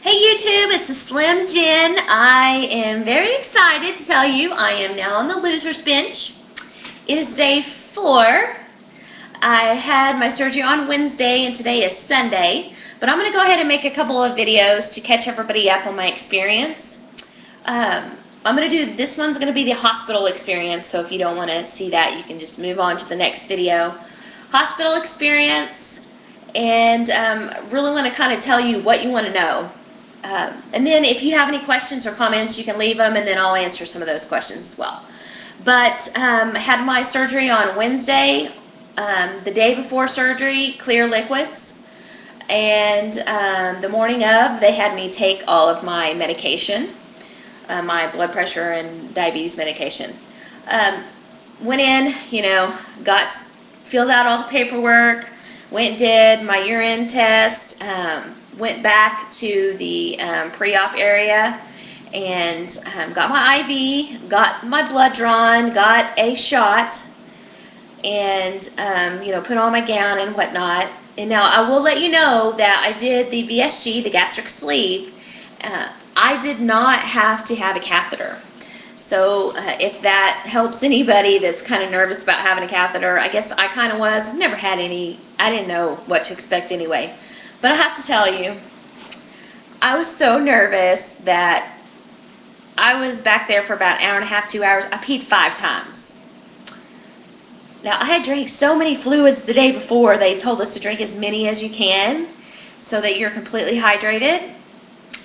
Hey YouTube, it's TheSlimJen. I am very excited to tell you I am now on the loser's bench. It is day 4. I had my surgery on Wednesday and today is Sunday, but I'm going to go ahead and make a couple of videos to catch everybody up on my experience. I'm going to do, this one's going to be the hospital experience, so if you don't want to see that, you can just move on to the next video. Hospital experience, and really want to kind of tell you what you want to know. And then if you have any questions or comments, you can leave them, and then I'll answer some of those questions as well. But I had my surgery on Wednesday, the day before surgery, clear liquids, and the morning of, they had me take all of my medication, my blood pressure and diabetes medication. Went in, filled out all the paperwork, went and did my urine test, went back to the pre-op area and got my IV, got my blood drawn, got a shot, and put on my gown and whatnot. And now I will let you know that I did the VSG, the gastric sleeve. I did not have to have a catheter. So if that helps anybody that's kind of nervous about having a catheter, I guess I kind of was. I've never had any. I didn't know what to expect anyway. But I have to tell you, I was so nervous that I was back there for about an hour and a half, 2 hours. I peed 5 times. Now, I had drank so many fluids the day before. They told us to drink as many as you can so that you're completely hydrated.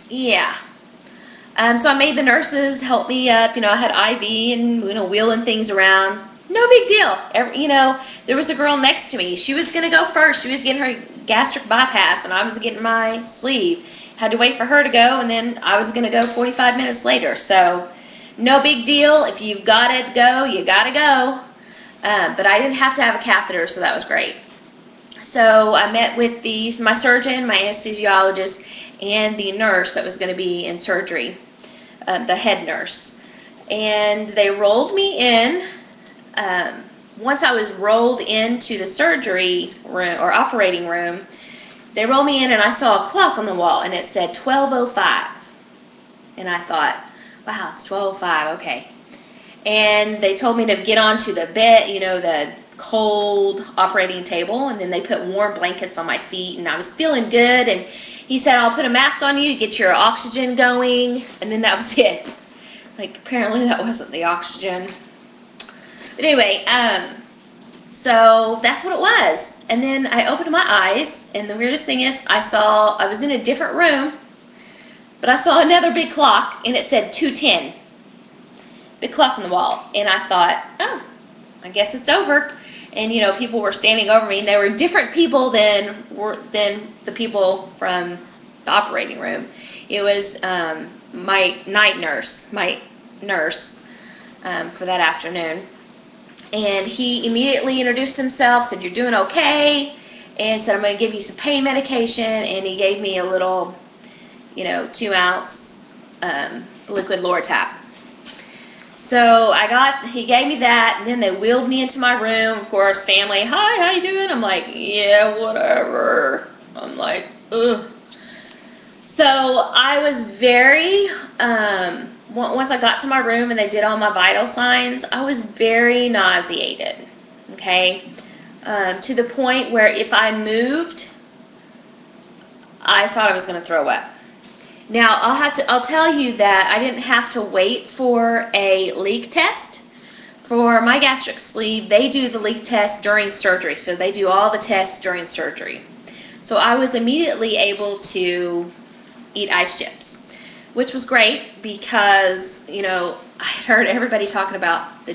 Yeah. So I made the nurses help me up. I had IV and wheeling things around. No big deal. There was a girl next to me. She was going to go first. She was getting her gastric bypass, and I was getting my sleeve. Had to wait for her to go, and then I was going to go 45 minutes later. So no big deal. If you've got to go, you got to go. But I didn't have to have a catheter, so that was great. So I met with my surgeon, my anesthesiologist, and the nurse that was going to be in surgery, the head nurse. And they rolled me in. Once I was rolled into the surgery room operating room, they rolled me in and I saw a clock on the wall and it said 12:05. And I thought, wow, it's 12:05, okay. And they told me to get onto the bed, the cold operating table, and then they put warm blankets on my feet, and I was feeling good, and he said, I'll put a mask on you to get your oxygen going, and then that was it. Apparently that wasn't the oxygen. But anyway, so that's what it was. And then I opened my eyes, and the weirdest thing is I was in a different room, but I saw another big clock, and it said 2:10. Big clock on the wall. And I thought, oh, I guess it's over. And, people were standing over me, and they were different people than the people from the operating room. It was my nurse for that afternoon. And he immediately introduced himself, said, you're doing okay, and said, I'm going to give you some pain medication, and he gave me a little, 2-ounce liquid Lortab. So he gave me that, and then they wheeled me into my room. Of course, family, hi, how you doing? I'm like, yeah, whatever. I'm like, ugh. So I was very, once I got to my room and they did all my vital signs, I was very nauseated, okay? To the point where if I moved, I thought I was going to throw up. Now, I'll tell you that I didn't have to wait for a leak test. For my gastric sleeve, they do the leak test during surgery, so they do all the tests during surgery. So I was immediately able to eat ice chips, which was great because, I had heard everybody talking about the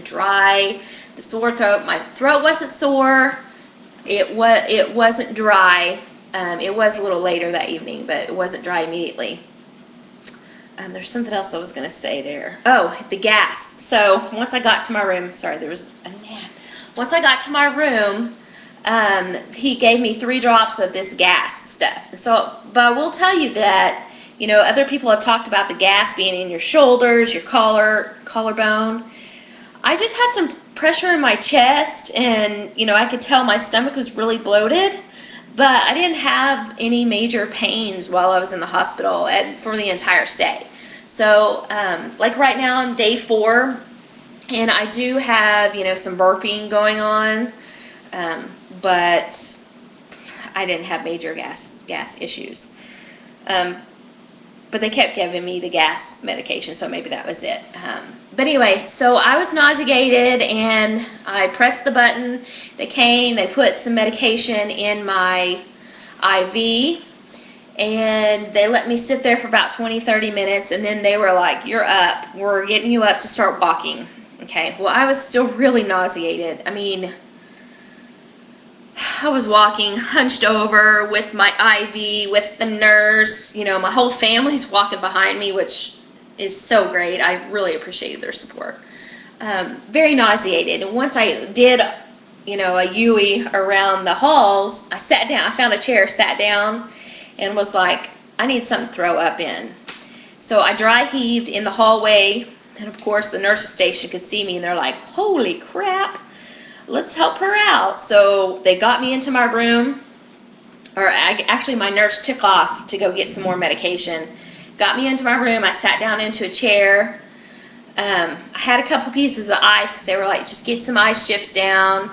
sore throat. My throat wasn't sore. It wasn't dry. It was a little later that evening, but it wasn't dry immediately. There's something else I was going to say there. Oh, the gas. So once I got to my room, sorry, there was a man. Once I got to my room, he gave me 3 drops of this gas stuff. But I will tell you that, other people have talked about the gas being in your shoulders, your collarbone. I just had some pressure in my chest, and, I could tell my stomach was really bloated. But I didn't have any major pains while I was in the hospital for the entire stay. So, like right now I'm day 4, and I do have, some burping going on, but I didn't have major gas issues. But they kept giving me the gas medication, so maybe that was it. But anyway, so I was nauseated, and I pressed the button. They came, they put some medication in my IV, and they let me sit there for about 20-30 minutes, and then they were like, "You're up. We're getting you up to start walking." Okay, well, I was still really nauseated. I mean, I was walking hunched over with my IV, with the nurse. My whole family's walking behind me, which is so great. I really appreciated their support. Very nauseated. And once I did, a U-ey around the halls, I sat down. I found a chair, sat down, and was like, I need something to throw up in. So I dry heaved in the hallway, and of course the nurse's station could see me, and they're like, "Holy crap, let's help her out." So they got me into my room, or actually my nurse took off to go get some more medication. Got me into my room. I sat down into a chair. I had a couple pieces of ice because they were like, "Just get some ice chips down."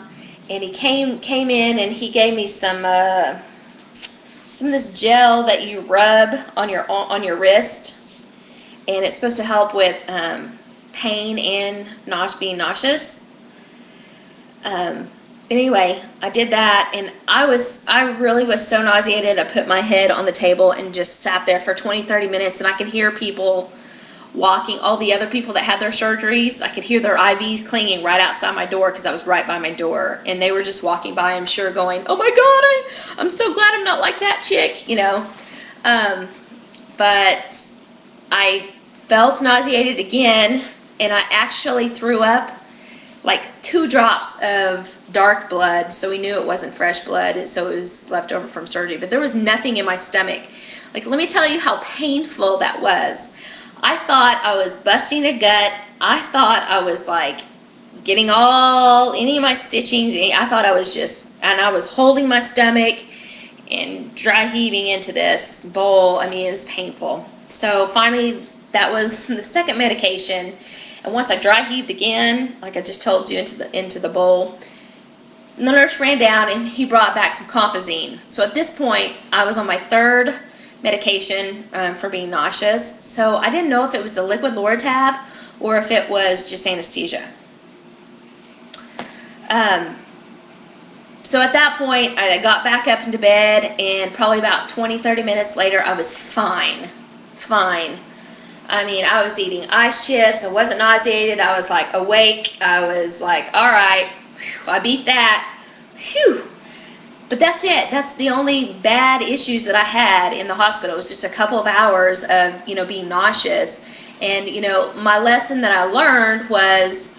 And he came in, and he gave me some of this gel that you rub on your wrist, and it's supposed to help with pain and being nauseous. Anyway, I did that, and I really was so nauseated. I put my head on the table and just sat there for 20-30 minutes, and I could hear people walking, all the other people that had their surgeries. I could hear their IVs clanging right outside my door because I was right by my door, and they were just walking by, I'm sure, going, "Oh my God, I'm so glad I'm not like that chick," But I felt nauseated again, and I actually threw up like 2 drops of dark blood, so we knew it wasn't fresh blood, so it was left over from surgery. But there was nothing in my stomach. Like, let me tell you how painful that was. I thought I was busting a gut. I thought I was like getting any of my stitching. I thought I was and I was holding my stomach and dry heaving into this bowl. I mean, it was painful. So finally, that was the second medication. And once I dry heaved again, like I just told you, into the bowl, and the nurse ran down and he brought back some Compazine. So at this point, I was on my 3rd medication for being nauseous. So I didn't know if it was the liquid Loratab or if it was just anesthesia. So at that point, I got back up into bed, and probably about 20-30 minutes later, I was fine. I mean, I was eating ice chips. I wasn't nauseated. I was like awake. I was like, all right, I beat that. Phew. But that's it. That's the only bad issues that I had in the hospital. It was just a couple of hours of, being nauseous. And, my lesson that I learned was,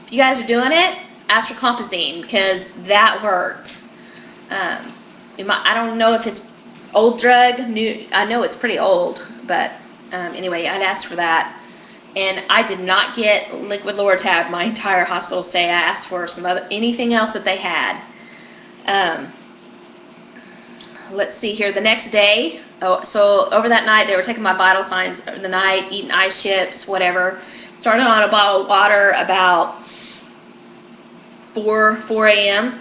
if you guys are doing it, ask for Compazine, because that worked. I don't know if it's old drug, new. I know it's pretty old, but anyway, I'd asked for that. And I did not get liquid Loratab my entire hospital stay. I asked for anything else that they had. Let's see here. The next day, so over that night, they were taking my vital signs the night, eating ice chips, whatever. Started on a bottle of water about 4 a.m.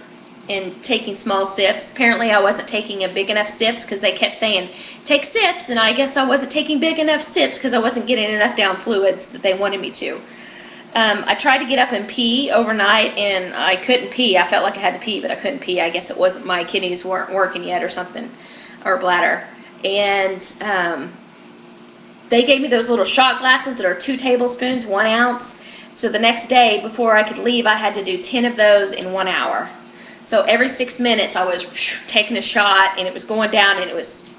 and taking small sips. Apparently, I wasn't taking a big enough sips because they kept saying, "Take sips," and I guess I wasn't taking big enough sips because I wasn't getting enough down fluids that they wanted me to. I tried to get up and pee overnight, and I couldn't pee. I felt like I had to pee, but I couldn't pee. I guess it wasn't, my kidneys weren't working yet or something, or bladder. And they gave me those little shot glasses that are 2 tablespoons, 1 ounce. So the next day, before I could leave, I had to do 10 of those in 1 hour. So every 6 minutes, I was taking a shot, and it was going down, and I was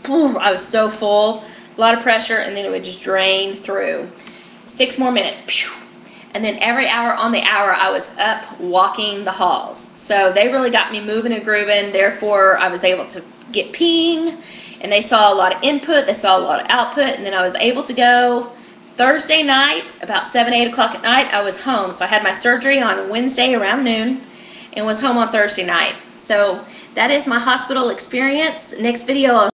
so full, a lot of pressure, and then it would just drain through. 6 more minutes. And then every hour on the hour, I was up walking the halls. So they really got me moving and grooving. Therefore, I was able to get peeing, and they saw a lot of input. They saw a lot of output, and then I was able to go. Thursday night, about 7, 8 o'clock at night, I was home. So I had my surgery on Wednesday around noon and was home on Thursday night. So that is my hospital experience. Next video, I'll